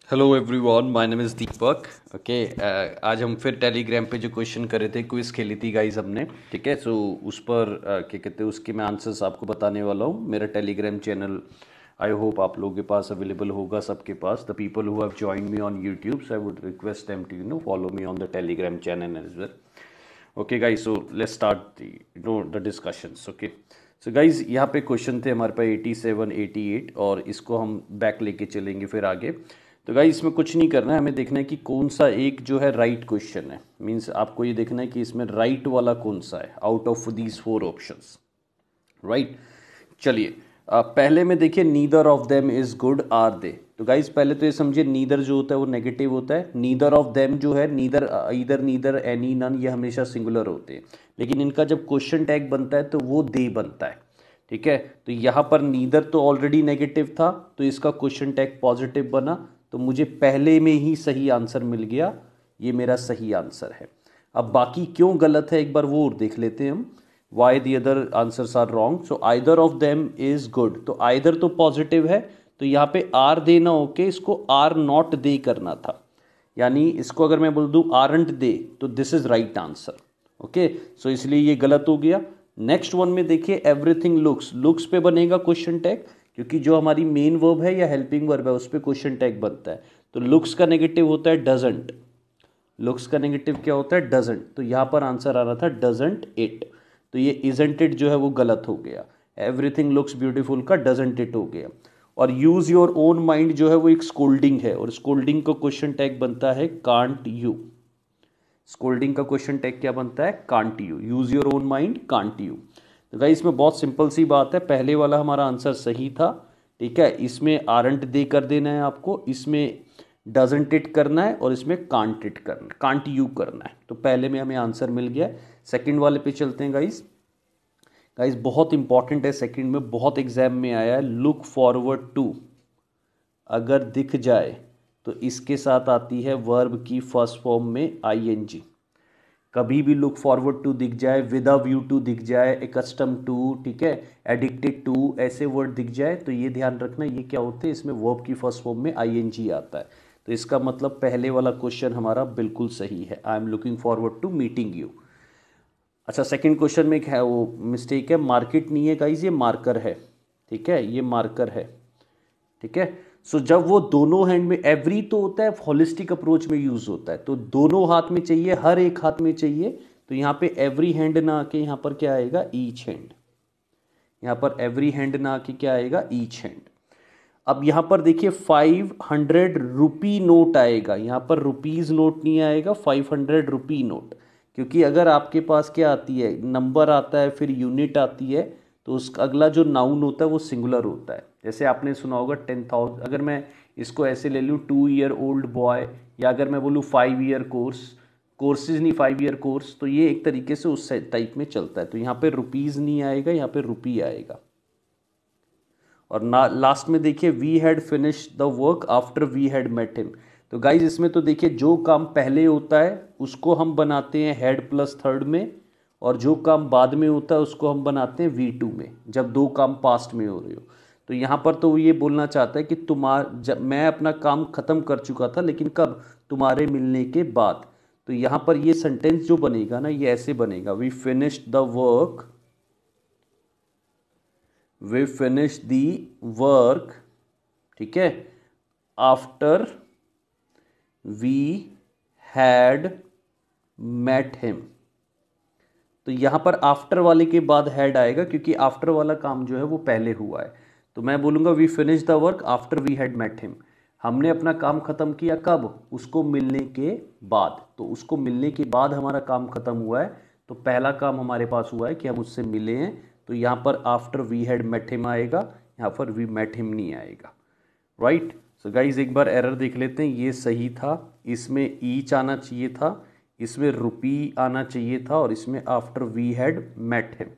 Hello everyone, my name is Deepak. Okay, आज हम फिर टेलीग्राम पे जो क्वेश्चन करे थे, क्विज खेली थी गाइस हमने। ठीक है, सो उस पर क्या कहते हैं, उसके मैं आंसर्स आपको बताने वाला हूँ। मेरा टेलीग्राम चैनल आई होप आप लोगों के पास अवेलेबल होगा, सबके पास। The people who have joined me on YouTube, so I would request them to follow me on the Telegram channel as well. Okay guys, so let's start the discussions. Okay, so guys, यहाँ पे question थे हमारे पास 87 88, और इसको हम back लेके चलेंगे फिर आगे। तो गाइस, इसमें कुछ नहीं करना है, हमें देखना है कि कौन सा एक जो है राइट क्वेश्चन है। मींस आपको ये देखना है कि इसमें राइट वाला कौन सा है out of these 4 options. Right, चलिए। पहले में देखिए, neither of them is good are they. तो गाइस, पहले तो ये समझिए, नीदर जो होता है वो नेगेटिव होता है। नीदर ऑफ देम जो है, neither, either, neither, any, none, ये हमेशा सिंगुलर होते हैं। लेकिन इनका जब क्वेश्चन टैग बनता है तो वो दे बनता है। ठीक है, तो यहाँ पर नीदर तो ऑलरेडी नेगेटिव था, तो इसका क्वेश्चन टैग पॉजिटिव बना, तो मुझे पहले में ही सही आंसर मिल गया। ये मेरा सही आंसर है। अब बाकी क्यों गलत है एक बार वो और देख लेते हैं हम। Why the other answers are wrong. So either of them is good, तो आइदर तो पॉजिटिव है, तो यहाँ पे आर देना ओके, इसको आर नॉट दे करना था। यानी इसको अगर मैं बोल दूं आरंट दे, तो this is right answer. Okay, so इसलिए ये गलत हो गया। नेक्स्ट वन में देखिए, एवरीथिंग लुक्स, लुक्स पे बनेगा क्वेश्चन टैग, क्योंकि जो हमारी मेन वर्ब है या हेल्पिंग वर्ब है उस पर क्वेश्चन टैग बनता है। तो लुक्स का नेगेटिव होता है डजंट। लुक्स का नेगेटिव क्या होता है? डजंट। तो यहाँ पर आंसर आ रहा था डजंट इट। तो ये इजंट इट जो है वो गलत हो गया। एवरीथिंग लुक्स ब्यूटीफुल का डजंट इट हो गया। और यूज योर ओन माइंड जो है वो एक स्कोल्डिंग है, और स्कोल्डिंग का क्वेश्चन टैग बनता है कांट यू। स्कोल्डिंग का क्वेश्चन टैग क्या बनता है? Can't you. Use your own mind, can't you. तो गाइस, इसमें बहुत सिंपल सी बात है, पहले वाला हमारा आंसर सही था। ठीक है, इसमें आरंट दे कर देना है आपको, इसमें डजंट इट करना है, और इसमें कांट इट करना, कांट यू करना है। तो पहले में हमें आंसर मिल गया। सेकंड वाले पे चलते हैं गाइस। गाइस, बहुत इंपॉर्टेंट है, सेकंड में बहुत एग्जाम में आया है। लुक फॉरवर्ड टू अगर दिख जाए तो इसके साथ आती है वर्ब की फर्स्ट फॉर्म में आईएनजी। कभी भी लुक फॉरवर्ड टू दिख जाए, विद अ व्यू टू दिख जाए, एकस्टम टू, ठीक है, एडिक्टेड टू, ऐसे वर्ड दिख जाए तो ये ध्यान रखना, ये क्या होते हैं, इसमें वर्ब की फर्स्ट फॉर्म में आईएनजी आता है। तो इसका मतलब पहले वाला क्वेश्चन हमारा बिल्कुल सही है। I am looking forward to meeting you. अच्छा, सेकंड क्वेश्चन में क्या है, वो मिस्टेक है, मार्केट नहीं है गाइस, ये मार्कर है। ठीक है, ये मार्कर है। ठीक है, सो जब वो दोनों हैंड में, एवरी तो होता है होलिस्टिक अप्रोच में यूज होता है, तो दोनों हाथ में चाहिए, हर एक हाथ में चाहिए। तो यहाँ पे एवरी हैंड ना आके यहाँ पर क्या आएगा? Each hand. यहाँ पर एवरी हैंड ना आके क्या आएगा? Each hand. अब यहाँ पर देखिए 500 रुपी नोट आएगा, यहाँ पर रुपीज नोट नहीं आएगा, 500 रुपी नोट। क्योंकि अगर आपके पास क्या आती है, नंबर आता है, फिर यूनिट आती है, तो उसका अगला जो नाउन होता है वो सिंगुलर होता है। जैसे आपने सुना होगा 10,000, अगर मैं इसको ऐसे ले लूँ 2 ईयर ओल्ड बॉय, या अगर मैं बोलूँ 5 ईयर कोर्स, कोर्सेज नहीं 5 ईयर कोर्स, तो ये एक तरीके से उस टाइप में चलता है। तो यहाँ पे रुपीज़ नहीं आएगा, यहाँ पे रुपी आएगा। और ना लास्ट में देखिए, we had finish the work after we had met him. तो गाइज, इसमें तो देखिए, जो काम पहले होता है उसको हम बनाते हैं हेड प्लस थर्ड में, और जो काम बाद में होता है उसको हम बनाते हैं V2 में, जब दो काम पास्ट में हो रहे हो। तो यहाँ पर तो ये बोलना चाहता है कि जब मैं अपना काम खत्म कर चुका था, लेकिन कब? तुम्हारे मिलने के बाद। तो यहाँ पर ये सेंटेंस जो बनेगा ना, ये ऐसे बनेगा, we finished the work, we finish the work, ठीक है, after we had met him. तो यहां पर आफ्टर वाले के बाद हैड आएगा, क्योंकि आफ्टर वाला काम जो है वो पहले हुआ है। तो मैं बोलूंगा we finish the work after we had met him. हमने अपना काम खत्म किया कब? उसको मिलने के बाद। तो उसको मिलने के बाद हमारा काम खत्म हुआ है, तो पहला काम हमारे पास हुआ है कि हम उससे मिले हैं। तो यहाँ पर after we had met him आएगा, यहाँ पर वी मेट हिम नहीं आएगा। राइट, सो गाइज, एक बार एरर देख लेते हैं। ये सही था, इसमें ईच आना चाहिए था, इसमें रुपी आना चाहिए था, और इसमें after we had met him.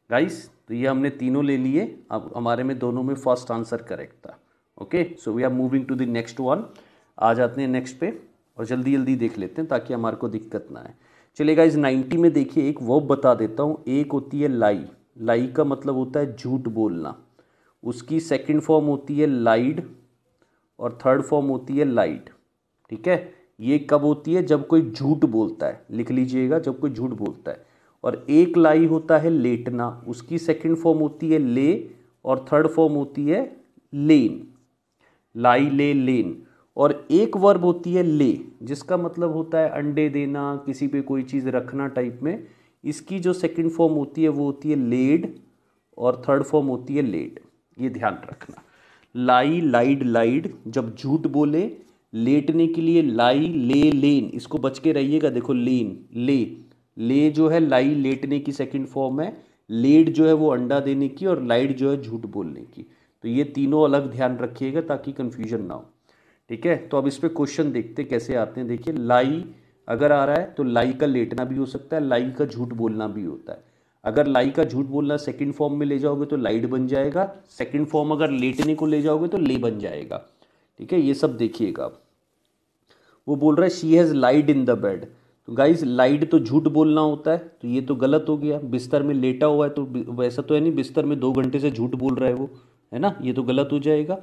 Guys, तो ये हमने तीनों ले लिए। अब हमारे में दोनों में फर्स्ट आंसर करेक्ट था। Okay, so we are moving to the next one. आ जाते हैं नेक्स्ट पे, और जल्दी जल्दी देख लेते हैं ताकि हमारे को दिक्कत ना आए। चलिए गाइस, 90 में देखिए, एक वर्ब बता देता हूँ। एक होती है लाई। लाई का मतलब होता है झूठ बोलना। उसकी सेकंड फॉर्म होती है लाइड, और थर्ड फॉर्म होती है लाइड। ठीक है, ये कब होती है? जब कोई झूठ बोलता है, लिख लीजिएगा, जब कोई झूठ बोलता है। और एक लाई होता है लेटना, उसकी सेकंड फॉर्म होती है ले, और थर्ड फॉर्म होती है लेन, लाई ले लेन। और एक वर्ब होती है ले, जिसका मतलब होता है अंडे देना, किसी पे कोई चीज़ रखना टाइप में। इसकी जो सेकंड फॉर्म होती है वो होती है लेड, और थर्ड फॉर्म होती है लेड। ये ध्यान रखना। लाई लाइड लाइड, जब झूठ बोले। लेटने के लिए लाई ले लेन, इसको बच के रहिएगा। देखो लेन ले, ले जो है लाई लेटने की सेकंड फॉर्म है, लेड जो है वो अंडा देने की, और लाइड जो है झूठ बोलने की। तो ये तीनों अलग ध्यान रखिएगा ताकि कंफ्यूजन ना हो। ठीक है, तो अब इस पे क्वेश्चन देखते कैसे आते हैं। देखिए, लाई अगर आ रहा है तो लाई का लेटना भी हो सकता है, लाई का झूठ बोलना भी होता है। अगर लाई का झूठ बोलना सेकंड फॉर्म में ले जाओगे तो लाइड बन जाएगा, सेकंड फॉर्म अगर लेटने को ले जाओगे तो ले बन जाएगा। ठीक है, ये सब देखिएगा। वो बोल रहा है she has lied in the bed, तो गाइज लाइड तो झूठ बोलना होता है, तो ये तो गलत हो गया। बिस्तर में लेटा हुआ है, तो वैसा तो है नहीं बिस्तर में 2 घंटे से झूठ बोल रहा है वो, है ना, ये तो गलत हो जाएगा।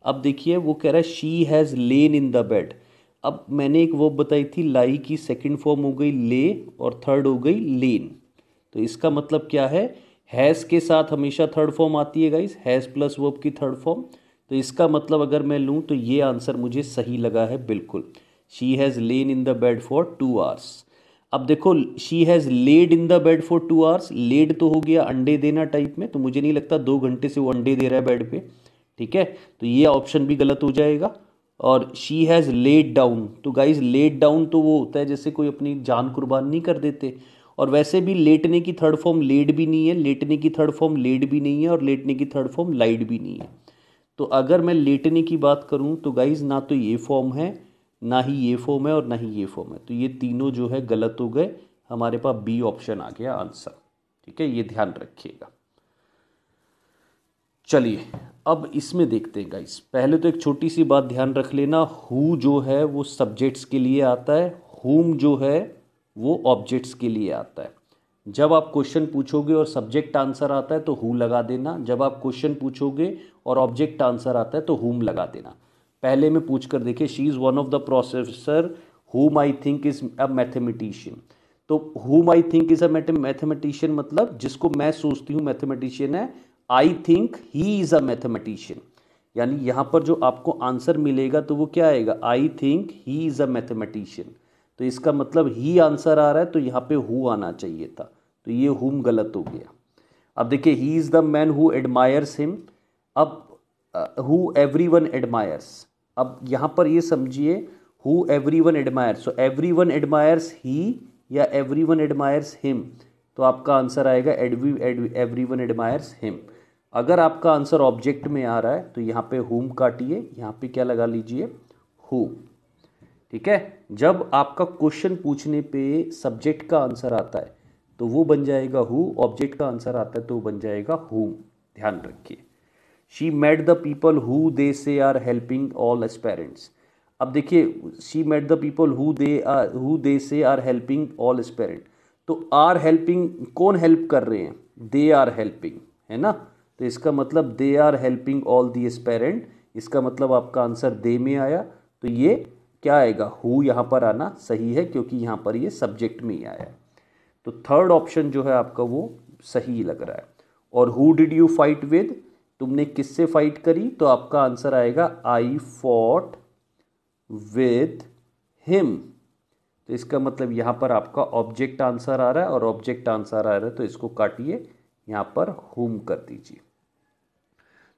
अब देखिए, वो कह रहा है she has lain in the bed. अब मैंने एक वर्ब बताई थी लाई की सेकंड फॉर्म हो गई ले, और थर्ड हो गई लेन। तो इसका मतलब क्या है? हैज़ के साथ हमेशा थर्ड फॉर्म आती है गाइज, हैज़ प्लस वर्ब की थर्ड फॉर्म। तो इसका मतलब अगर मैं लूँ तो ये आंसर मुझे सही लगा है बिल्कुल। She has lain in the bed for 2 hours. अब देखो, she has laid in the bed for 2 hours, laid तो हो गया अंडे देना टाइप में, तो मुझे नहीं लगता 2 घंटे से वो अंडे दे रहा है बेड पे। ठीक है, तो ये ऑप्शन भी गलत हो जाएगा। और शी हैज़ लेड डाउन, तो गाइज लेड डाउन तो वो होता है जैसे कोई अपनी जान कुर्बान नहीं कर देते। और वैसे भी लेटने की थर्ड फॉर्म लेड भी नहीं है, लेटने की थर्ड फॉर्म लेड भी नहीं है, और लेटने की थर्ड फॉर्म लाइड भी नहीं है। तो अगर मैं लेटने की बात करूं तो गाइज ना तो ये फॉर्म है, ना ही ये फॉर्म है, और ना ही ये फॉर्म है। तो ये तीनों जो है गलत हो गए। हमारे पास बी ऑप्शन आ गया आंसर। ठीक है, ये ध्यान रखिएगा। चलिए, अब इसमें देखते हैं गाइस। पहले तो एक छोटी सी बात ध्यान रख लेना, हु जो है वो सब्जेक्ट्स के लिए आता है, हुम जो है वो ऑब्जेक्ट्स के लिए आता है। जब आप क्वेश्चन पूछोगे और सब्जेक्ट आंसर आता है तो हु लगा देना, जब आप क्वेश्चन पूछोगे और ऑब्जेक्ट आंसर आता है तो हुम लगा देना। पहले में पूछ कर देखिए, she is one of the professor whom I think is a mathematician. तो whom I think is a mathematician मतलब जिसको मैं सोचती हूँ मैथमेटिशियन है, I think he is a mathematician. यानी यहाँ पर जो आपको आंसर मिलेगा तो वो क्या आएगा? आई think he is a mathematician. तो इसका मतलब ही आंसर आ रहा है, तो यहाँ पे हु आना चाहिए था, तो ये हुम गलत हो गया। अब देखिए, he is the man who admires him. अब हु एवरीवन एडमायर्स, अब यहाँ पर ये समझिए, who everyone admires, so everyone admires he या एवरीवन एडमायर्स हिम। तो आपका आंसर आएगा एवरीवन एडमायर्स हिम। अगर आपका आंसर ऑब्जेक्ट में आ रहा है तो यहाँ पे हुम काटिए, यहाँ पे क्या लगा लीजिए? हु। ठीक है, जब आपका क्वेश्चन पूछने पे सब्जेक्ट का आंसर आता है तो वो बन जाएगा हु, ऑब्जेक्ट का आंसर आता है तो वो बन जाएगा हुम। ध्यान रखिए। She met the people who they say are helping all aspirants. अब देखिए, she met the people who they say are helping all aspirant. तो आर हेल्पिंग, कौन हेल्प कर रहे हैं? दे आर हेल्पिंग, है ना। तो इसका मतलब they are helping all the aspirant, इसका मतलब आपका आंसर दे में आया। तो ये क्या आएगा? हु यहाँ पर आना सही है, क्योंकि यहाँ पर ये सब्जेक्ट में ही आया है। तो थर्ड ऑप्शन जो है आपका वो सही लग रहा है। और who did you fight with, तुमने किससे फाइट करी? तो आपका आंसर आएगा आई फॉट विद हिम। तो इसका मतलब यहाँ पर आपका ऑब्जेक्ट आंसर आ रहा है, और ऑब्जेक्ट आंसर आ रहा है तो इसको काटिए, यहाँ पर हुम कर दीजिए।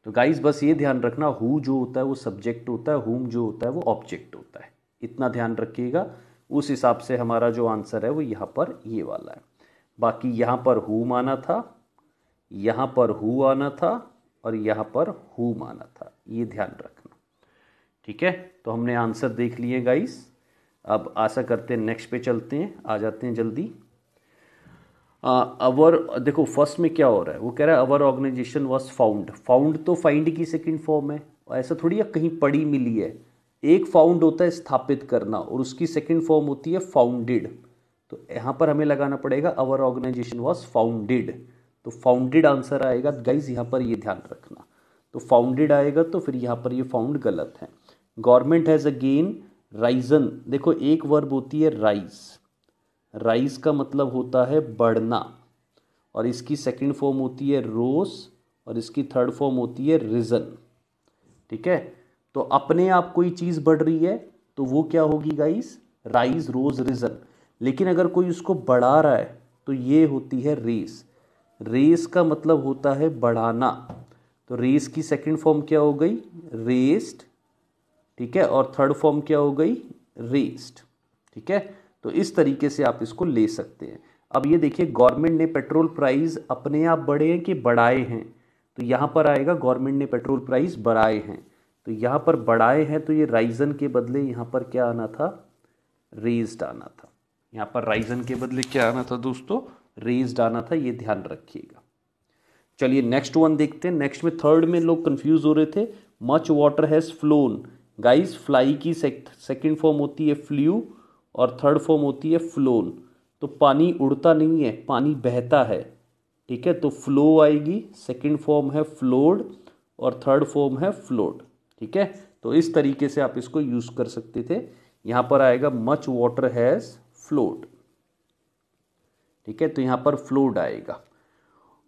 तो गाइस बस ये ध्यान रखना, हु जो होता है वो सब्जेक्ट होता है, हुम जो होता है वो ऑब्जेक्ट होता है। इतना ध्यान रखिएगा। उस हिसाब से हमारा जो आंसर है वो यहाँ पर ये वाला है। बाकी यहाँ पर हुम आना था, यहाँ पर हु आना था, और यहाँ पर हुम आना था। ये ध्यान रखना। ठीक है, तो हमने आंसर देख लिए गाइस। अब आशा करते हैं नेक्स्ट पे चलते हैं, आ जाते हैं जल्दी। अवर, देखो फर्स्ट में क्या हो रहा है, वो कह रहा है our organisation was found. Found तो फाइंड की सेकंड फॉर्म है, ऐसा थोड़ी है कहीं पड़ी मिली है। एक फाउंड होता है स्थापित करना, और उसकी सेकंड फॉर्म होती है फाउंडेड। तो यहाँ पर हमें लगाना पड़ेगा अवर ऑर्गेनाइजेशन वॉज फाउंडेड। तो फाउंडेड आंसर आएगा गाइज, यहाँ पर ये ध्यान रखना। तो फाउंडेड आएगा तो फिर यहाँ पर ये फाउंड गलत है। गवर्नमेंट हैज़ अगेन राइजन, देखो एक वर्ब होती है राइज, राइज का मतलब होता है बढ़ना, और इसकी सेकंड फॉर्म होती है रोज, और इसकी थर्ड फॉर्म होती है रिजन। ठीक है, तो अपने आप कोई चीज़ बढ़ रही है तो वो क्या होगी गाइस, राइज रोज रिजन। लेकिन अगर कोई उसको बढ़ा रहा है तो ये होती है रेस, रेस का मतलब होता है बढ़ाना, तो रेस की सेकंड फॉर्म क्या हो गई, रेस्ड। ठीक है, और थर्ड फॉर्म क्या हो गई, रेस्ड। ठीक है, तो इस तरीके से आप इसको ले सकते हैं। अब ये देखिए, गवर्नमेंट ने पेट्रोल प्राइस अपने आप बढ़े हैं कि बढ़ाए हैं, तो यहाँ पर आएगा गवर्नमेंट ने पेट्रोल प्राइस बढ़ाए हैं, तो यहाँ पर बढ़ाए हैं तो ये राइजन के बदले यहाँ पर क्या आना था, रेज्ड आना था। यहाँ पर राइजन के बदले क्या आना था दोस्तों, रेज्ड आना था, ये ध्यान रखिएगा। चलिए नेक्स्ट वन देखते हैं। नेक्स्ट में थर्ड में लोग कंफ्यूज हो रहे थे, much water has phloem. Guys fly की सेकंड फॉर्म होती है फ्ल्यू, और थर्ड फॉर्म होती है फ्लोन। तो पानी उड़ता नहीं है, पानी बहता है। ठीक है, तो फ्लो आएगी, सेकंड फॉर्म है फ्लोड, और थर्ड फॉर्म है फ्लोड। ठीक है, तो इस तरीके से आप इसको यूज कर सकते थे। यहां पर आएगा मच वाटर हैज फ्लोड। ठीक है, तो यहां पर फ्लोड आएगा।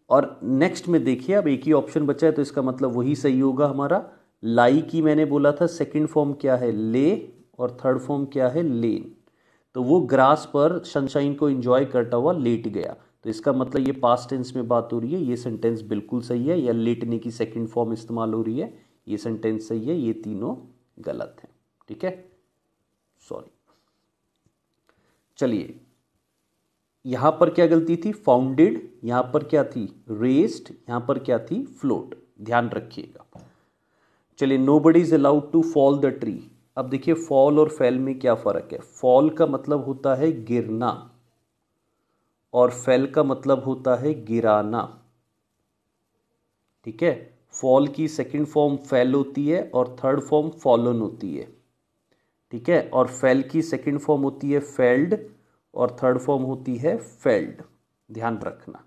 और नेक्स्ट में देखिए, अब एक ही ऑप्शन बचा है तो इसका मतलब वही सही होगा हमारा। लाई की मैंने बोला था सेकंड फॉर्म क्या है, ले, और थर्ड फॉर्म क्या है, लेन। तो वो ग्रास पर सनशाइन को एंजॉय करता हुआ लेट गया, तो इसका मतलब ये पास्ट टेंस में बात हो रही है, ये सेंटेंस बिल्कुल सही है। या लेटने की सेकंड फॉर्म इस्तेमाल हो रही है, ये सेंटेंस सही है, ये तीनों गलत हैं। ठीक है, सॉरी। चलिए, यहां पर क्या गलती थी, फाउंडेड, यहां पर क्या थी, रेस्ड, यहां पर क्या थी, फ्लोट, ध्यान रखिएगा। चलिए, nobody is allowed to fall the tree. अब देखिए, फॉल और फेल में क्या फर्क है। फॉल का मतलब होता है गिरना, और फेल का मतलब होता है गिराना। ठीक है, फॉल की सेकंड फॉर्म फेल होती है, और थर्ड फॉर्म फॉलन होती है। ठीक है, और फेल की सेकंड फॉर्म होती है फेल्ड, और थर्ड फॉर्म होती है फेल्ड, ध्यान रखना।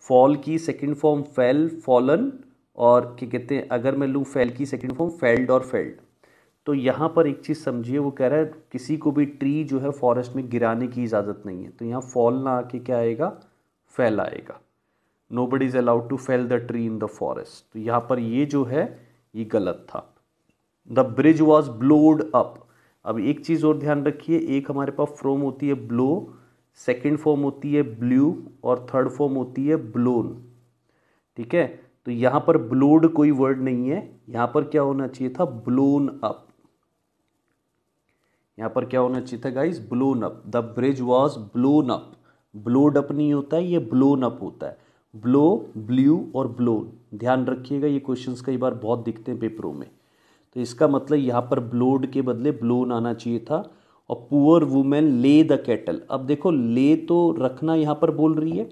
फॉल की सेकंड फॉर्म फेल, फॉलन, और क्या कहते हैं, अगर मैं लूँ फेल की सेकंड फॉर्म फेल्ड और फेल्ड। तो यहाँ पर एक चीज़ समझिए, वो कह रहा है किसी को भी ट्री जो है फॉरेस्ट में गिराने की इजाज़त नहीं है, तो यहाँ फॉल ना आके क्या आएगा, फेल आएगा। Nobody is allowed to fell the tree in the forest, तो यहाँ पर ये जो है ये गलत था। The bridge was blowed up. अब एक चीज़ और ध्यान रखिए, एक हमारे पास फॉर्म होती है ब्लो, सेकेंड फॉर्म होती है ब्ल्यू, और थर्ड फॉर्म होती है ब्लोन। ठीक है, तो यहाँ पर ब्लोड कोई वर्ड नहीं है, यहाँ पर क्या होना चाहिए था, ब्लोन अप। यहाँ पर क्या होना चाहिए था guys, blown up. The bridge was blown up. Blowed up नहीं होता है, ये ब्लोन अप होता है। ब्लो, ब्ल्यू और ब्लोन, ध्यान रखिएगा, ये क्वेश्चंस कई बार बहुत दिखते हैं पेपरों में। तो इसका मतलब यहाँ पर ब्लोड के बदले ब्लोन आना चाहिए था। और पुअर वुमेन ले द कैटल। अब देखो, ले तो रखना यहाँ पर बोल रही है,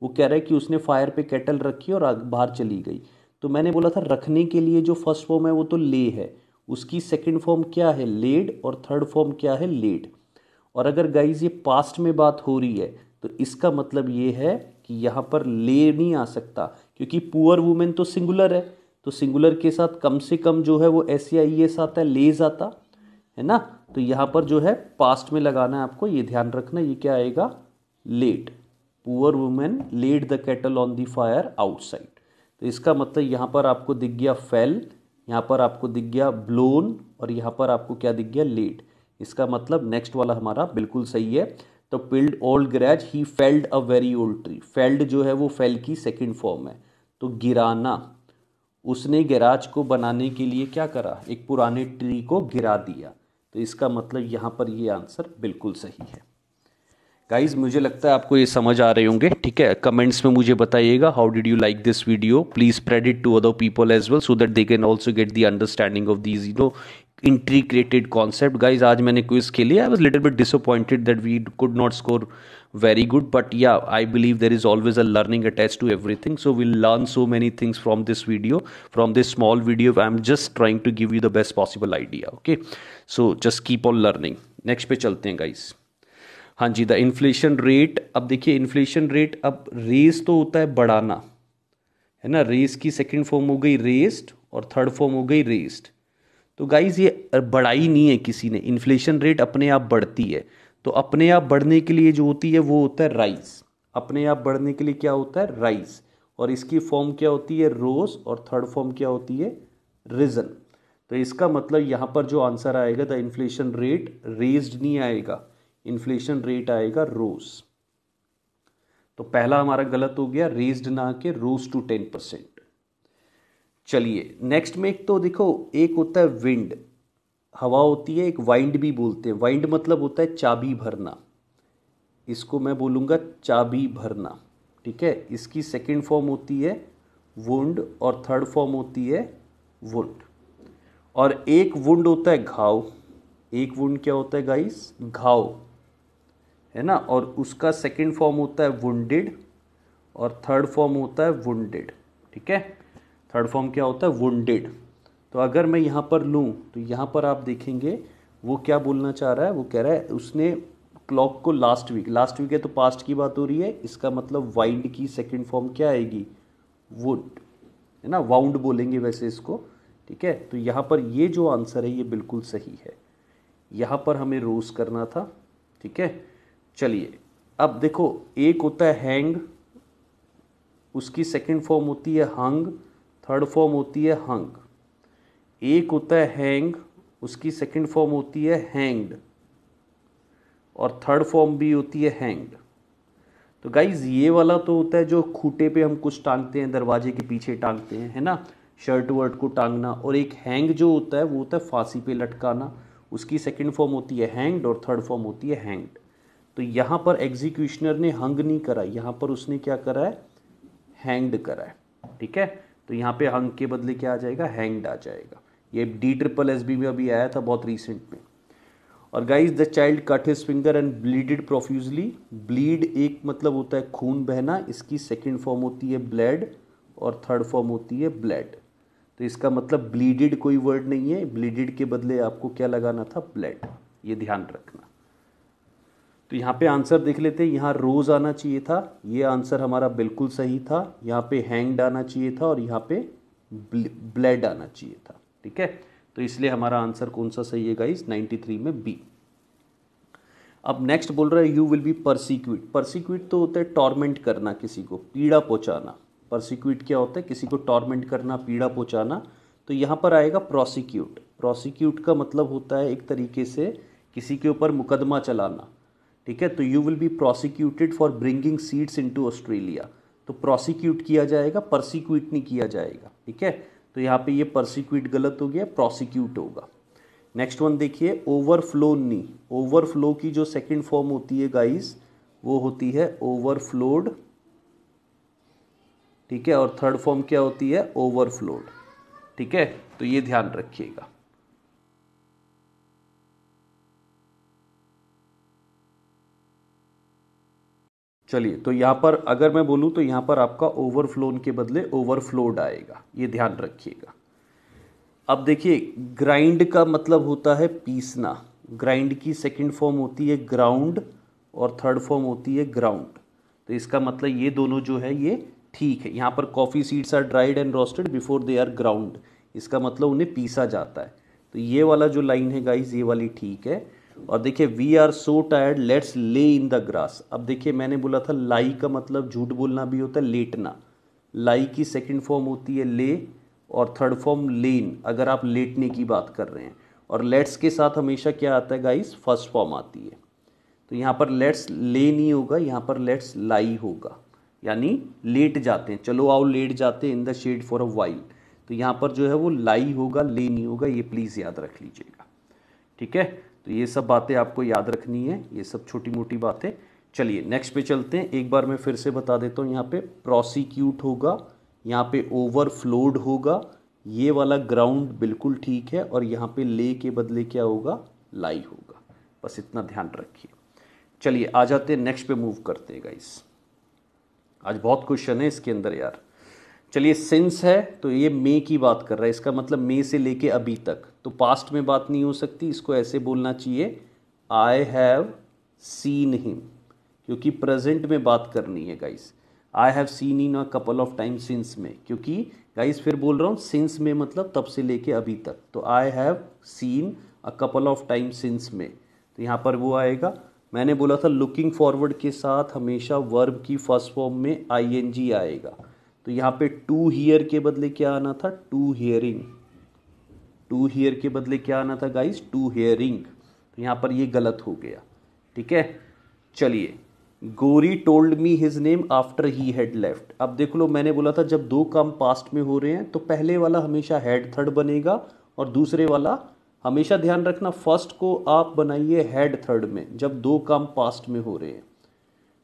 वो कह रहा है कि उसने फायर पे कैटल रखी और बाहर चली गई। तो मैंने बोला था रखने के लिए जो फर्स्ट फॉर्म है वो तो ले है, उसकी सेकंड फॉर्म क्या है, लेड, और थर्ड फॉर्म क्या है, लेड। और अगर गाइज ये पास्ट में बात हो रही है तो इसका मतलब ये है कि यहाँ पर ले नहीं आ सकता, क्योंकि पुअर वुमेन तो सिंगुलर है, तो सिंगुलर के साथ कम से कम जो है वो एस या ई एस आता है, लेज आता है ना। तो यहाँ पर जो है पास्ट में लगाना है आपको, ये ध्यान रखना, ये क्या आएगा, laid. Poor women laid the kettle on the fire outside. तो इसका मतलब यहाँ पर आपको दिख गया फेल, यहाँ पर आपको दिख गया ब्लोन, और यहाँ पर आपको क्या दिख गया, लेड। इसका मतलब नेक्स्ट वाला हमारा बिल्कुल सही है। तो peeled old garage he failed a very old tree. Failed जो है वो फेल की सेकंड फॉर्म है, तो गिराना। उसने गैराज को बनाने के लिए क्या करा, एक पुराने ट्री को गिरा दिया। तो इसका मतलब यहाँ पर ये आंसर बिल्कुल सही है। गाइज मुझे लगता है आपको ये समझ आ रहे होंगे। ठीक है, कमेंट्स में मुझे बताइएगा how did you like this video. Please spread it to other people as well, so that they can also get the understanding of these integrated concept. Guys आज मैंने क्विज खेली, I was little bit disappointed that we could not score very good, but yeah, I believe there is always a learning attached to everything, so we'll learn so many things from this video, from this small video. I'm just trying to give you the best possible idea. Okay, so just keep on learning. next पे चलते हैं guys। हाँ जी, the inflation rate. अब देखिए, inflation rate, अब race तो होता है बढ़ाना, है ना। रेस की सेकंड फॉर्म हो गई रेस्ड, और थर्ड फॉर्म हो गई रेस्ड। तो गाइज ये बढ़ाई नहीं है किसी ने, इन्फ्लेशन रेट अपने आप बढ़ती है। तो अपने आप बढ़ने के लिए जो होती है वो होता है राइज। अपने आप बढ़ने के लिए क्या होता है? राइज। और इसकी फॉर्म क्या होती है? रोज। और थर्ड फॉर्म क्या होती है? रिजन। तो इसका मतलब यहाँ पर जो आंसर आएगा, द इन्फ्लेशन रेट रेज्ड नहीं आएगा, इन्फ्लेशन रेट आएगा रोज। तो पहला हमारा गलत हो गया, रेज्ड ना के रोज टू 10%। चलिए नेक्स्ट में एक तो देखो, एक होता है विंड, हवा होती है, एक वाइंड भी बोलते हैं। वाइंड मतलब होता है चाबी भरना, इसको मैं बोलूँगा चाबी भरना। ठीक है, इसकी सेकंड फॉर्म होती है वुंड और थर्ड फॉर्म होती है वुंड। और एक वुंड होता है घाव, एक वुंड क्या होता है गाइस? घाव, है ना। और उसका सेकंड फॉर्म होता है वुंडेड और थर्ड फॉर्म होता है वुंडेड। ठीक है, थर्ड फॉर्म क्या होता है? वुंडेड। तो अगर मैं यहाँ पर लूँ तो यहाँ पर आप देखेंगे वो क्या बोलना चाह रहा है, वो कह रहा है उसने क्लॉक को लास्ट वीक है तो पास्ट की बात हो रही है, इसका मतलब वाइंड की सेकंड फॉर्म क्या आएगी? वुड, है ना, वाउंड बोलेंगे वैसे इसको। ठीक है, तो यहाँ पर ये जो आंसर है ये बिल्कुल सही है, यहाँ पर हमें रोज करना था। ठीक है, चलिए अब देखो, एक होता है हैंग, उसकी सेकंड फॉर्म होती है हंग, थर्ड फॉर्म होती है हंग। एक होता है हैंग, उसकी सेकंड फॉर्म होती है हैंग्ड और थर्ड फॉर्म भी होती है हैंग्ड। तो गाइज ये वाला तो होता है जो खूंटे पे हम कुछ टांगते हैं, दरवाजे के पीछे टांगते हैं, है ना, शर्ट वर्ट को टांगना। और एक हैंग जो होता है वो होता है फांसी पे लटकाना, उसकी सेकंड फॉर्म होती है हैंग्ड और थर्ड फॉर्म होती है हैंग्ड। तो यहाँ पर एग्जीक्यूशनर ने हंग नहीं करा, यहाँ पर उसने क्या करा है? हैंग्ड करा है। ठीक है, तो यहाँ पे हंग के बदले क्या आ जाएगा? हैंग्ड आ जाएगा। ये DSSB में अभी आया था बहुत रिसेंट में। और guys the child cut his finger and bleeded profusely. Bleed एक मतलब होता है खून बहना, इसकी सेकंड फॉर्म होती है ब्लड और थर्ड फॉर्म होती है ब्लड। तो इसका मतलब ब्लीडेड कोई वर्ड नहीं है, ब्लीडेड के बदले आपको क्या लगाना था? ब्लड, ये ध्यान रखना। तो यहाँ पे आंसर देख लेते हैं, यहाँ रोज आना चाहिए था, ये आंसर हमारा बिल्कुल सही था। यहाँ पे हैंग्ड आना चाहिए था और यहाँ पे ब्लड आना चाहिए था। ठीक है, तो इसलिए हमारा आंसर कौन सा सही है गाइस? 93 में बी। अब नेक्स्ट बोल रहा है you will be persecute. Persecute तो होता है टॉर्मेंट करना, किसी को पीड़ा पहुंचाना। परसिक्यूट क्या होता है? किसी को टॉर्मेंट करना, पीड़ा पहुंचाना। तो यहाँ पर आएगा प्रोसिक्यूट। प्रोसिक्यूट का मतलब होता है एक तरीके से किसी के ऊपर मुकदमा चलाना। ठीक है, तो you will be prosecuted for bringing seeds into Australia. तो प्रोसिक्यूट किया जाएगा, परसिक्यूट नहीं किया जाएगा। ठीक है, तो यहाँ पे ये परसिक्यूट गलत हो गया, प्रोसिक्यूट होगा। नेक्स्ट वन देखिए, ओवरफ्लो नहीं। ओवरफ्लो की जो सेकंड फॉर्म होती है गाइस वो होती है ओवरफ्लोड। ठीक है, और थर्ड फॉर्म क्या होती है? ओवरफ्लोड। ठीक है, तो ये ध्यान रखिएगा। चलिए, तो यहाँ पर अगर मैं बोलूँ तो यहाँ पर आपका ओवरफ्लोन के बदले ओवरफ्लोड आएगा, ये ध्यान रखिएगा। अब देखिए, ग्राइंड का मतलब होता है पीसना। ग्राइंड की सेकंड फॉर्म होती है ग्राउंड और थर्ड फॉर्म होती है ग्राउंड। तो इसका मतलब ये दोनों जो है ये ठीक है। यहाँ पर coffee seeds are dried and roasted before they are ground, इसका मतलब उन्हें पीसा जाता है। तो ये वाला जो लाइन है गाइस ये वाली ठीक है। और देखिए, we are so tired let's lay in the grass. अब देखिए, मैंने बोला था लाई का मतलब झूठ बोलना भी होता है, लेटना। लाई की सेकंड फॉर्म होती है ले और थर्ड फॉर्म लेन, अगर आप लेटने की बात कर रहे हैं। और लेट्स के साथ हमेशा क्या आता है गाइस? फर्स्ट फॉर्म आती है। तो यहाँ पर लेट्स ले नहीं होगा, यहाँ पर लेट्स लाई होगा, यानी लेट जाते हैं, चलो आओ लेट जाते हैं in the shade for a while. तो यहाँ पर जो है वो लाई होगा, ले नहीं होगा, ये प्लीज़ याद रख लीजिएगा। ठीक है, तो ये सब बातें आपको याद रखनी है, ये सब छोटी मोटी बातें। चलिए नेक्स्ट पे चलते हैं, एक बार मैं फिर से बता देता हूँ। यहाँ पे प्रोसिक्यूट होगा, यहाँ पे ओवरफ्लोड होगा, ये वाला ग्राउंड बिल्कुल ठीक है, और यहाँ पे ले के बदले क्या होगा? लाई होगा। बस इतना ध्यान रखिए। चलिए आ जाते हैं नेक्स्ट पे, मूव करते हैं गाइस। आज बहुत क्वेश्चन है इसके अंदर यार। चलिए, सिंस है तो ये मे की बात कर रहा है, इसका मतलब मे से लेके अभी तक। तो पास्ट में बात नहीं हो सकती, इसको ऐसे बोलना चाहिए आई हैव सीन हिम, क्योंकि प्रेजेंट में बात करनी है guys. I have seen in a couple of time since में, क्योंकि गाइस फिर बोल रहा हूँ सिंस में मतलब तब से लेके अभी तक, तो I have seen a couple of time since में, तो यहाँ पर वो आएगा। मैंने बोला था लुकिंग फॉरवर्ड के साथ हमेशा वर्ब की फर्स्ट फॉर्म में आईएनजी आएगा, तो यहाँ पे टू हियर के बदले क्या आना था, टू हियरिंग। टू हियर के बदले क्या आना था गाइस, टू हियरिंग, तो यहाँ पर ये गलत हो गया। ठीक है, चलिए। गोरी told me his name after he had left. अब देख लो, मैंने बोला था जब दो काम पास्ट में हो रहे हैं तो पहले वाला हमेशा हैड थर्ड बनेगा, और दूसरे वाला हमेशा ध्यान रखना फर्स्ट को आप बनाइए हैड थर्ड में जब दो काम पास्ट में हो रहे हैं।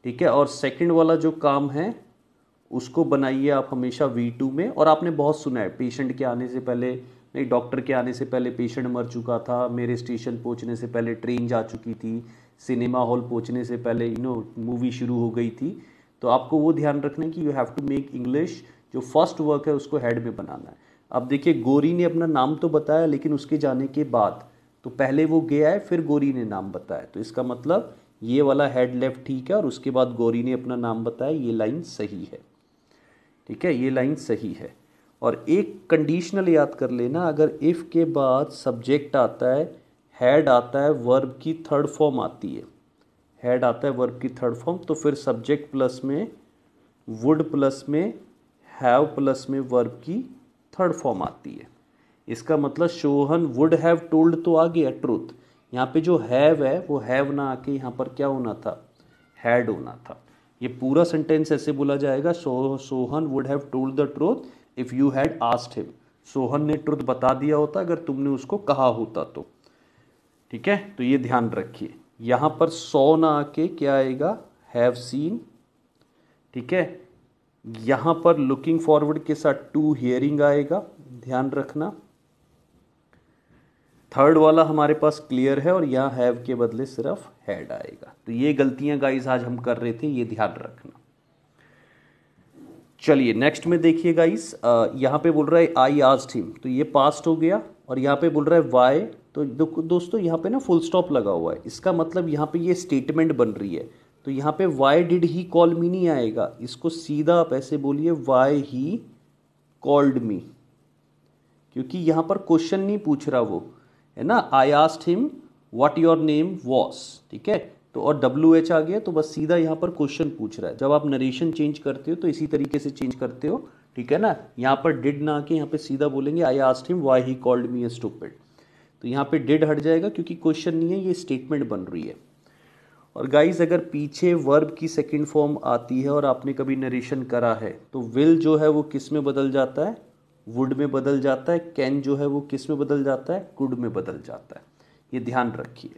ठीक है, और सेकंड वाला जो काम है उसको बनाइए आप हमेशा V2 में। और आपने बहुत सुना है पेशेंट के आने से पहले, नहीं डॉक्टर के आने से पहले पेशेंट मर चुका था, मेरे स्टेशन पहुंचने से पहले ट्रेन जा चुकी थी, सिनेमा हॉल पहुंचने से पहले मूवी शुरू हो गई थी। तो आपको वो ध्यान रखना है कि you have to make English, जो फर्स्ट वर्क है उसको हेड में बनाना है। अब देखिए गोरी ने अपना नाम तो बताया, लेकिन उसके जाने के बाद तो पहले वो गया है फिर गोरी ने नाम बताया, तो इसका मतलब ये वाला हेड लेफ्ट ठीक है और उसके बाद गोरी ने अपना नाम बताया, ये लाइन सही है। ठीक है, ये लाइन सही है। और एक कंडीशनल याद कर लेना, अगर इफ़ के बाद सब्जेक्ट आता है, हैड आता है, वर्ब की थर्ड फॉर्म आती है, हैड आता है वर्ब की थर्ड फॉर्म, तो फिर सब्जेक्ट प्लस में वुड प्लस में हैव प्लस में वर्ब की थर्ड फॉर्म आती है। इसका मतलब शोहन वुड हैव टोल्ड तो आ गया ट्रूथ, यहाँ पे जो हैव है वो हैव ना आके यहाँ पर क्या होना था, हैड होना था। ये पूरा सेंटेंस ऐसे बोला जाएगा, Sohan would have told the truth if you had asked him. Sohan ने ट्रुथ बता दिया होता अगर तुमने उसको कहा होता तो। ठीक है, तो ये ध्यान रखिए। यहाँ पर सॉ ना आके क्या आएगा, हैव सीन। ठीक है, यहाँ पर लुकिंग फॉरवर्ड के साथ टू हियरिंग आएगा, ध्यान रखना। थर्ड वाला हमारे पास क्लियर है और यहाँ हैव के बदले सिर्फ हैड आएगा। तो ये गलतियां गाइस आज हम कर रहे थे, ये ध्यान रखना। चलिए नेक्स्ट में देखिए गाइस, यहाँ पे बोल रहा है आई आस्क्ड हिम, तो ये पास्ट हो गया। और यहाँ पे बोल रहा है वाई, तो दोस्तों यहाँ पे ना फुल स्टॉप लगा हुआ है, इसका मतलब यहाँ पे ये स्टेटमेंट बन रही है। तो यहाँ पे वाई डिड ही कॉल मी नहीं आएगा, इसको सीधा आप ऐसे बोलिए वाई ही कॉल्ड मी, क्योंकि यहाँ पर क्वेश्चन नहीं पूछ रहा वो, है ना। I asked him what your name was, ठीक है, तो और WH आ गया, तो बस सीधा यहाँ पर क्वेश्चन पूछ रहा है। जब आप नरेशन चेंज करते हो तो इसी तरीके से चेंज करते हो, ठीक है ना। यहाँ पर डिड ना आके यहाँ पे सीधा बोलेंगे I asked him why he called me a stupid, तो यहाँ पे डिड हट जाएगा क्योंकि क्वेश्चन नहीं है, ये स्टेटमेंट बन रही है। और गाइज अगर पीछे वर्ब की सेकेंड फॉर्म आती है और आपने कभी नरेशन करा है तो विल जो है वो किस में बदल जाता है, वुड में बदल जाता है। कैन जो है वो किस में बदल जाता है, कुड में बदल जाता है। ये ध्यान रखिए,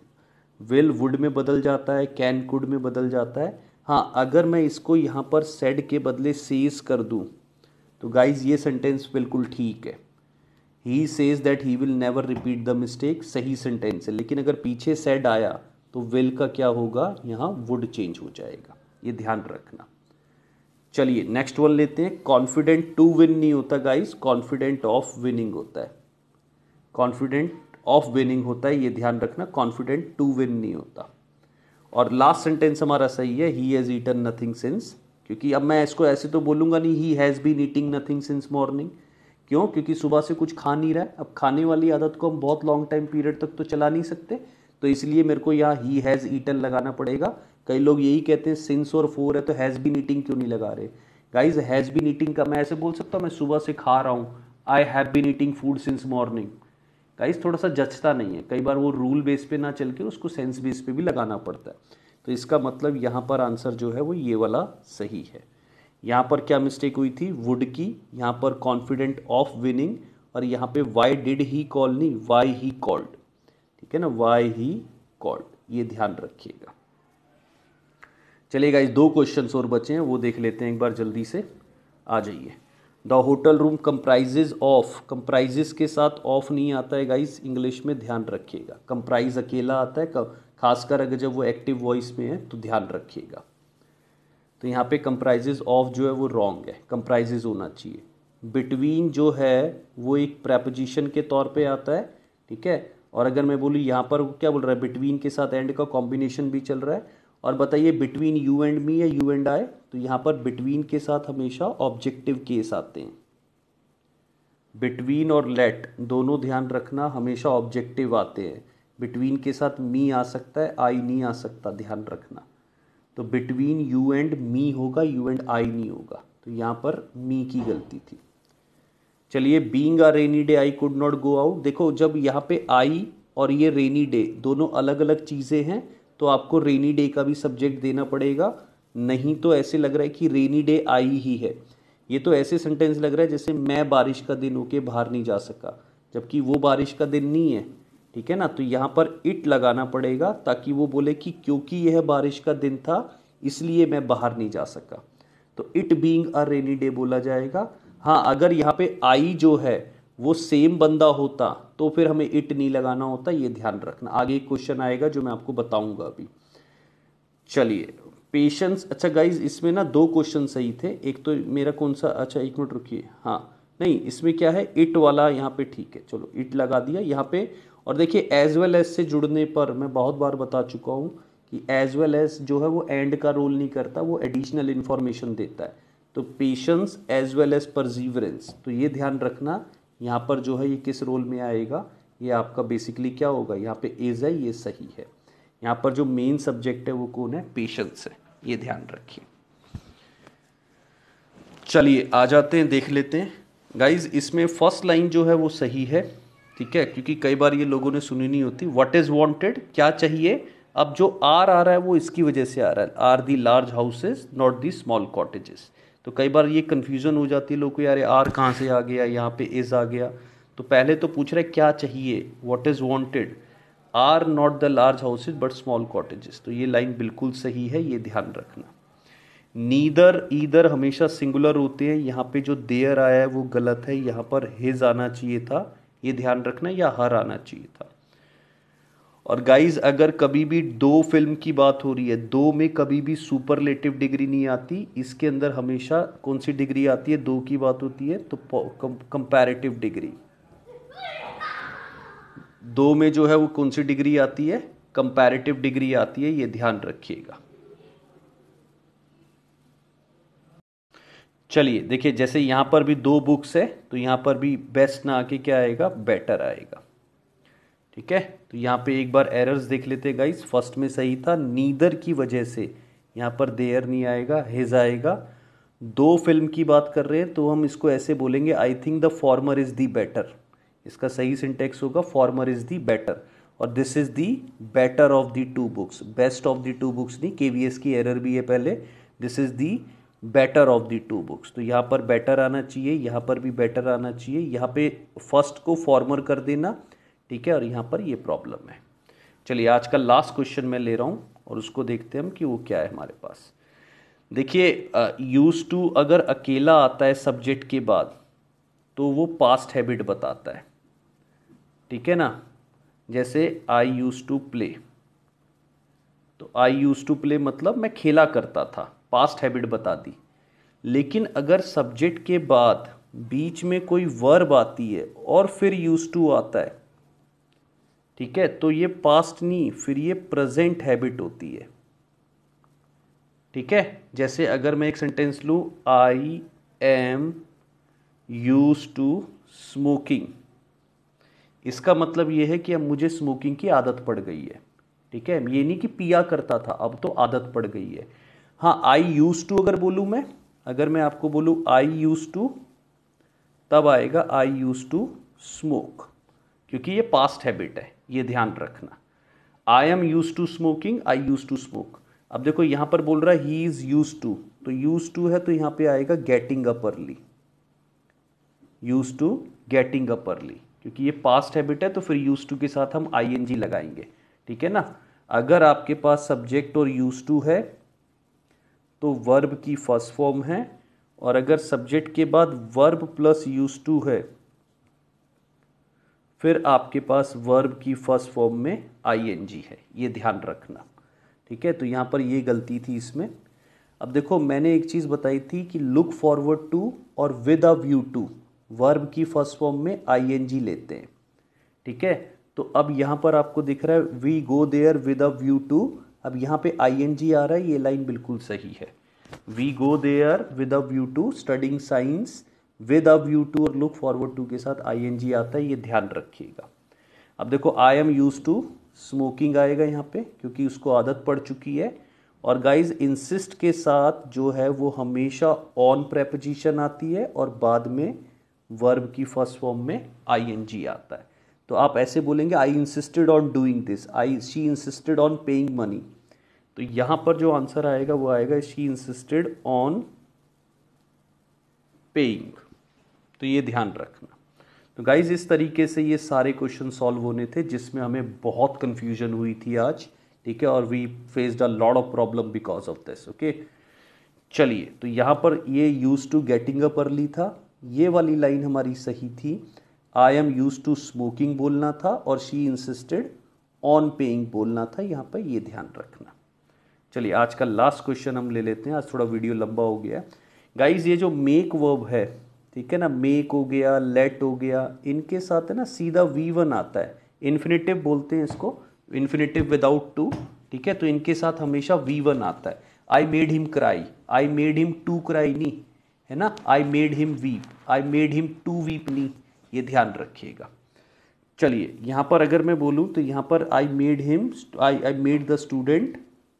विल वुड में बदल जाता है, कैन कुड में बदल जाता है। हाँ, अगर मैं इसको यहाँ पर सेड के बदले सेज कर दूँ तो गाइज ये सेंटेंस बिल्कुल ठीक है। He says that he will never repeat the mistake, सही सेंटेंस है। लेकिन अगर पीछे सेड आया तो विल का क्या होगा, यहाँ वुड चेंज हो जाएगा, ये ध्यान रखना। चलिए नेक्स्ट वन लेते हैं। कॉन्फिडेंट टू विन नहीं होता गाइस, कॉन्फिडेंट ऑफ विनिंग होता है, कॉन्फिडेंट ऑफ विनिंग होता है, ये ध्यान रखना, कॉन्फिडेंट टू विन नहीं होता। और लास्ट सेंटेंस हमारा सही है, he has eaten nothing since, क्योंकि अब मैं इसको ऐसे तो बोलूँगा नहीं he has been eating nothing since morning. क्यों, क्योंकि सुबह से कुछ खा नहीं रहा है। अब खाने वाली आदत को हम बहुत लॉन्ग टाइम पीरियड तक तो चला नहीं सकते, तो इसलिए मेरे को यहाँ ही हैज़ ईटन लगाना पड़ेगा। कई लोग यही कहते हैं सिंस और फोर है तो हैज़ बीन ईटिंग क्यों नहीं लगा रहे। गाइज हैज़ बीन ईटिंग का मैं ऐसे बोल सकता हूँ, मैं सुबह से खा रहा हूँ, I have been eating food since morning. Guys थोड़ा सा जचता नहीं है, कई बार वो रूल बेस पे ना चल के उसको सेंस बेस पे भी लगाना पड़ता है। तो इसका मतलब यहाँ पर आंसर जो है वो ये वाला सही है। यहाँ पर क्या मिस्टेक हुई थी, वुड की, यहाँ पर कॉन्फिडेंट ऑफ विनिंग, और यहाँ पे वाई डिड ही कॉल नहीं, वाई ही कॉल्ड, ठीक है ना, वाई ही कॉल्ड, ये ध्यान रखिएगा। चलिए गाइस, 2 क्वेश्चंस और बचे हैं, वो देख लेते हैं एक बार जल्दी से। आ जाइए। The hotel room comprises of, comprises के साथ ऑफ नहीं आता है गाइस इंग्लिश में, ध्यान रखिएगा। कंप्राइज अकेला आता है, खासकर अगर जब वो एक्टिव वॉइस में है तो ध्यान रखिएगा। तो यहाँ पे कंप्राइजेज ऑफ जो है वो रॉन्ग है, कंप्राइजेज होना चाहिए। बिटवीन जो है वो एक प्रेपोजिशन के तौर पे आता है, ठीक है। और अगर मैं बोलूँ यहाँ पर क्या बोल रहा है, बिटवीन के साथ एंड का कॉम्बिनेशन भी चल रहा है, और बताइए बिटवीन यू एंड मी या यू एंड आई, तो यहाँ पर बिटवीन के साथ हमेशा ऑब्जेक्टिव केस आते हैं। बिटवीन और लेट दोनों ध्यान रखना हमेशा ऑब्जेक्टिव आते हैं। बिटवीन के साथ मी आ सकता है, आई नहीं आ सकता, ध्यान रखना। तो बिटवीन यू एंड मी होगा, यू एंड आई नहीं होगा, तो यहाँ पर मी की गलती थी। चलिए, being a rainy day I could not go out. देखो जब यहाँ पे आई और ये रेनी डे दोनों अलग अलग चीज़ें हैं, तो आपको रेनी डे का भी सब्जेक्ट देना पड़ेगा, नहीं तो ऐसे लग रहा है कि रेनी डे आई ही है। ये तो ऐसे सेंटेंस लग रहा है जैसे मैं बारिश का दिन होके बाहर नहीं जा सका, जबकि वो बारिश का दिन नहीं है। ठीक है ना, तो यहाँ पर इट लगाना पड़ेगा ताकि वो बोले कि क्योंकि यह बारिश का दिन था इसलिए मैं बाहर नहीं जा सका, तो it being a rainy day बोला जाएगा। हाँ, अगर यहाँ पे आई जो है वो सेम बंदा होता तो फिर हमें इट नहीं लगाना होता, ये ध्यान रखना। आगे एक क्वेश्चन आएगा जो मैं आपको बताऊंगा अभी। चलिए, पेशेंस। अच्छा गाइज, इसमें ना दो क्वेश्चन सही थे। एक तो मेरा कौन सा, अच्छा एक मिनट रुकिए, हाँ नहीं, इसमें क्या है, इट वाला यहाँ पे ठीक है, चलो इट लगा दिया यहाँ पे। और देखिए एज वेल एज से जुड़ने पर मैं बहुत बार बता चुका हूँ कि एज वेल एज जो है वो एंड का रोल नहीं करता, वो एडिशनल इन्फॉर्मेशन देता है। तो पेशेंस एज वेल एज परजीवरेंस, तो ये ध्यान रखना यहाँ पर जो है ये किस रोल में आएगा। ये आपका बेसिकली क्या होगा, यहाँ पे इज है, ये सही है। यहाँ पर जो मेन सब्जेक्ट है वो कौन है, पेशेंस है, ये ध्यान रखिए। चलिए आ जाते हैं, देख लेते हैं गाइज। इसमें फर्स्ट लाइन जो है वो सही है, ठीक है, क्योंकि कई बार ये लोगों ने सुनी नहीं होती। व्हाट इज वांटेड, क्या चाहिए। अब जो आर आ रहा है वो इसकी वजह से आ रहा है, are the large houses not the small cottages. तो कई बार ये कन्फ्यूजन हो जाती है लोगों को, यार आर कहाँ से आ गया, यहाँ पे इज आ गया। तो पहले तो पूछ रहे क्या चाहिए, what is wanted, are not the large houses but small cottages, तो ये लाइन बिल्कुल सही है, ये ध्यान रखना। नीदर ईदर हमेशा सिंगुलर होते हैं, यहाँ पे जो देयर आया है वो गलत है, यहाँ पर हिज आना चाहिए था, ये ध्यान रखना, या हर आना चाहिए था। और गाइज अगर कभी भी दो फिल्म की बात हो रही है, दो में कभी भी सुपरलेटिव डिग्री नहीं आती, इसके अंदर हमेशा कौन सी डिग्री आती है, दो की बात होती है तो कंपैरेटिव डिग्री। दो में जो है वो कौन सी डिग्री आती है, कंपैरेटिव डिग्री आती है, ये ध्यान रखिएगा। चलिए देखिए, जैसे यहाँ पर भी दो बुक्स है तो यहाँ पर भी बेस्ट ना आके क्या आएगा, बेटर आएगा। ठीक है, तो यहाँ पे एक बार एरर्स देख लेते हैं गाइस। फर्स्ट में सही था, नीदर की वजह से यहाँ पर देयर नहीं आएगा, हिज आएगा। दो फिल्म की बात कर रहे हैं तो हम इसको ऐसे बोलेंगे, I think the former is the better. इसका सही सिंटेक्स होगा फॉर्मर इज दी बेटर, और this is the better of the two books, best of the two books नहीं, केवीएस की एरर भी है पहले। This is the better of the two books, तो यहाँ पर बेटर आना चाहिए, यहाँ पर भी बेटर आना चाहिए। यहाँ पे फर्स्ट को फॉर्मर कर देना, ठीक है, और यहाँ पर ये प्रॉब्लम है। चलिए आज का लास्ट क्वेश्चन मैं ले रहा हूँ और उसको देखते हैं हम कि वो क्या है हमारे पास। देखिए, यूज टू अगर अकेला आता है सब्जेक्ट के बाद तो वो पास्ट हैबिट बताता है, ठीक है ना। जैसे आई यूज टू प्ले, तो आई यूज टू प्ले मतलब मैं खेला करता था, पास्ट हैबिट बता दी। लेकिन अगर सब्जेक्ट के बाद बीच में कोई वर्ब आती है और फिर यूज टू आता है, ठीक है, तो ये पास्ट नहीं, फिर ये प्रेजेंट हैबिट होती है। ठीक है, जैसे अगर मैं एक सेंटेंस लूँ, I am use to smoking, इसका मतलब ये है कि अब मुझे स्मोकिंग की आदत पड़ गई है। ठीक है, ये नहीं कि पिया करता था, अब तो आदत पड़ गई है। हाँ, आई यूज टू अगर बोलूँ मैं, अगर मैं आपको बोलूँ आई यूज टू, तब आएगा आई यूज टू स्मोक, क्योंकि ये पास्ट हैबिट है, ये ध्यान रखना। I am use to smoking, I use to smoke. अब देखो यहाँ पर बोल रहा है ही इज यूज टू, तो यूज टू है तो यहाँ पे आएगा getting up early, use to getting up early, क्योंकि ये पास्ट हैबिट है तो फिर यूज टू के साथ हम आईएनजी लगाएंगे। ठीक है ना, अगर आपके पास सब्जेक्ट और यूज टू है तो वर्ब की फर्स्ट फॉर्म है, और अगर सब्जेक्ट के बाद वर्ब प्लस यूज टू है फिर आपके पास वर्ब की फर्स्ट फॉर्म में आईएनजी है, ये ध्यान रखना। ठीक है, तो यहाँ पर ये गलती थी इसमें। अब देखो मैंने एक चीज़ बताई थी कि लुक फॉरवर्ड टू और with a view to, verb की फर्स्ट फॉर्म में आईएनजी लेते हैं। ठीक है, तो अब यहाँ पर आपको दिख रहा है we go there with a view to अब यहाँ पे ing आ रहा है, ये लाइन बिल्कुल सही है। We go there with a view to studying science, with a view to और लुक फॉरवर्ड टू के साथ ing आता है, ये ध्यान रखिएगा। अब देखो I am use to smoking आएगा यहाँ पे क्योंकि उसको आदत पड़ चुकी है। और गाइज इंसिस्ट के साथ जो है वो हमेशा ऑन प्रेपोजिशन आती है और बाद में वर्ब की फर्स्ट फॉर्म में ing आता है। तो आप ऐसे बोलेंगे आई insisted on doing this, she insisted on paying money. तो यहाँ पर जो आंसर आएगा वो आएगा शी इंसिस्टेड ऑन पेइंग। तो ये ध्यान रखना। तो गाइज इस तरीके से ये सारे क्वेश्चन सॉल्व होने थे जिसमें हमें बहुत कंफ्यूजन हुई थी आज, ठीक है, और we faced a lot of problem because of this. Okay, चलिए, तो यहाँ पर ये use to getting up early था, ये वाली लाइन हमारी सही थी। I am use to smoking बोलना था और शी इंसिस्टेड ऑन पेइंग बोलना था, यहाँ पर ये ध्यान रखना। चलिए, आज का लास्ट क्वेश्चन हम ले लेते हैं, आज थोड़ा वीडियो लंबा हो गया। गाइज ये जो मेक वर्ब है, ठीक है ना, मेक हो गया, लेट हो गया, इनके साथ है ना सीधा V1 आता है। इन्फिनेटिव बोलते हैं इसको, इन्फिनेटिव विदाउट टू, ठीक है, तो इनके साथ हमेशा V1 आता है। I made him cry, I made him to cry नहीं, है ना, I made him weep, I made him to weep नहीं, ये ध्यान रखिएगा। चलिए, यहाँ पर अगर मैं बोलूँ तो यहाँ पर I made him, I made the student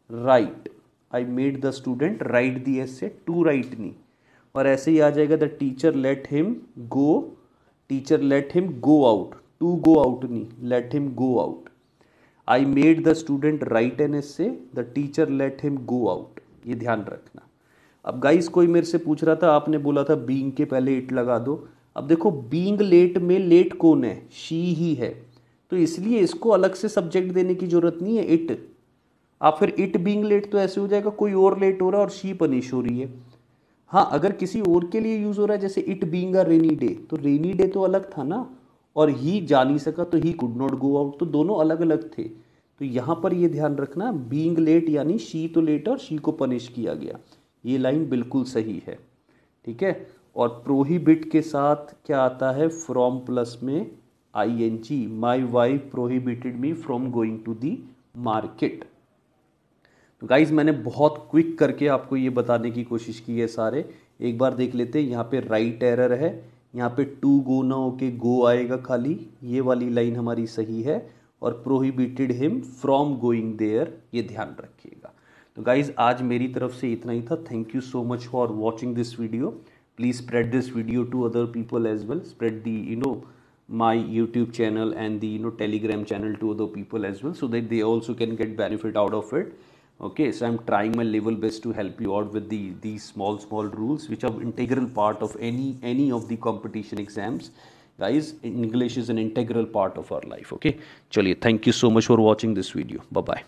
write, I made the student write the essay, to write नहीं। और ऐसे ही आ जाएगा the teacher let him go, teacher let him go out, to go out नहीं, let him go out. I made the student write an essay, the teacher let him go out, ये ध्यान रखना। अब गाइस कोई मेरे से पूछ रहा था, आपने बोला था बीइंग के पहले इट लगा दो। अब देखो बीइंग लेट में लेट कौन है, शी ही है, तो इसलिए इसको अलग से सब्जेक्ट देने की जरूरत नहीं है, इट। आप फिर इट बीइंग लेट तो ऐसे हो जाएगा कोई और लेट हो रहा है और शी पनिश हो रही है। हाँ, अगर किसी और के लिए यूज हो रहा है जैसे it being a rainy day, तो रेनी डे तो अलग था ना, और ही जा नहीं सका तो he could not go out, तो दोनों अलग अलग थे। तो यहाँ पर ये ध्यान रखना, बीइंग लेट यानी शी तो लेट और शी को पनिश किया गया, ये लाइन बिल्कुल सही है, ठीक है। और प्रोहिबिट के साथ क्या आता है, फ्रॉम प्लस में ing, my wife prohibited me from going to the market. तो गाइज मैंने बहुत क्विक करके आपको ये बताने की कोशिश की है सारे, एक बार देख लेते हैं। यहाँ पे राइट एरर है, यहाँ पे टू गो ना होके गो आएगा खाली, ये वाली लाइन हमारी सही है। और prohibited him from going there, ये ध्यान रखिएगा। तो गाइज आज मेरी तरफ से इतना ही था। Thank you so much for watching this video. Please spread this video to other people as well, spread the my YouTube channel and the Telegram channel to other people as well, so that they also can get benefit out of it. Okay, so I'm trying my level best to help you out with these small rules which are integral part of any of the competition exams. Guys, English is an integral part of our life. Okay, chaliye, thank you so much for watching this video. Bye bye.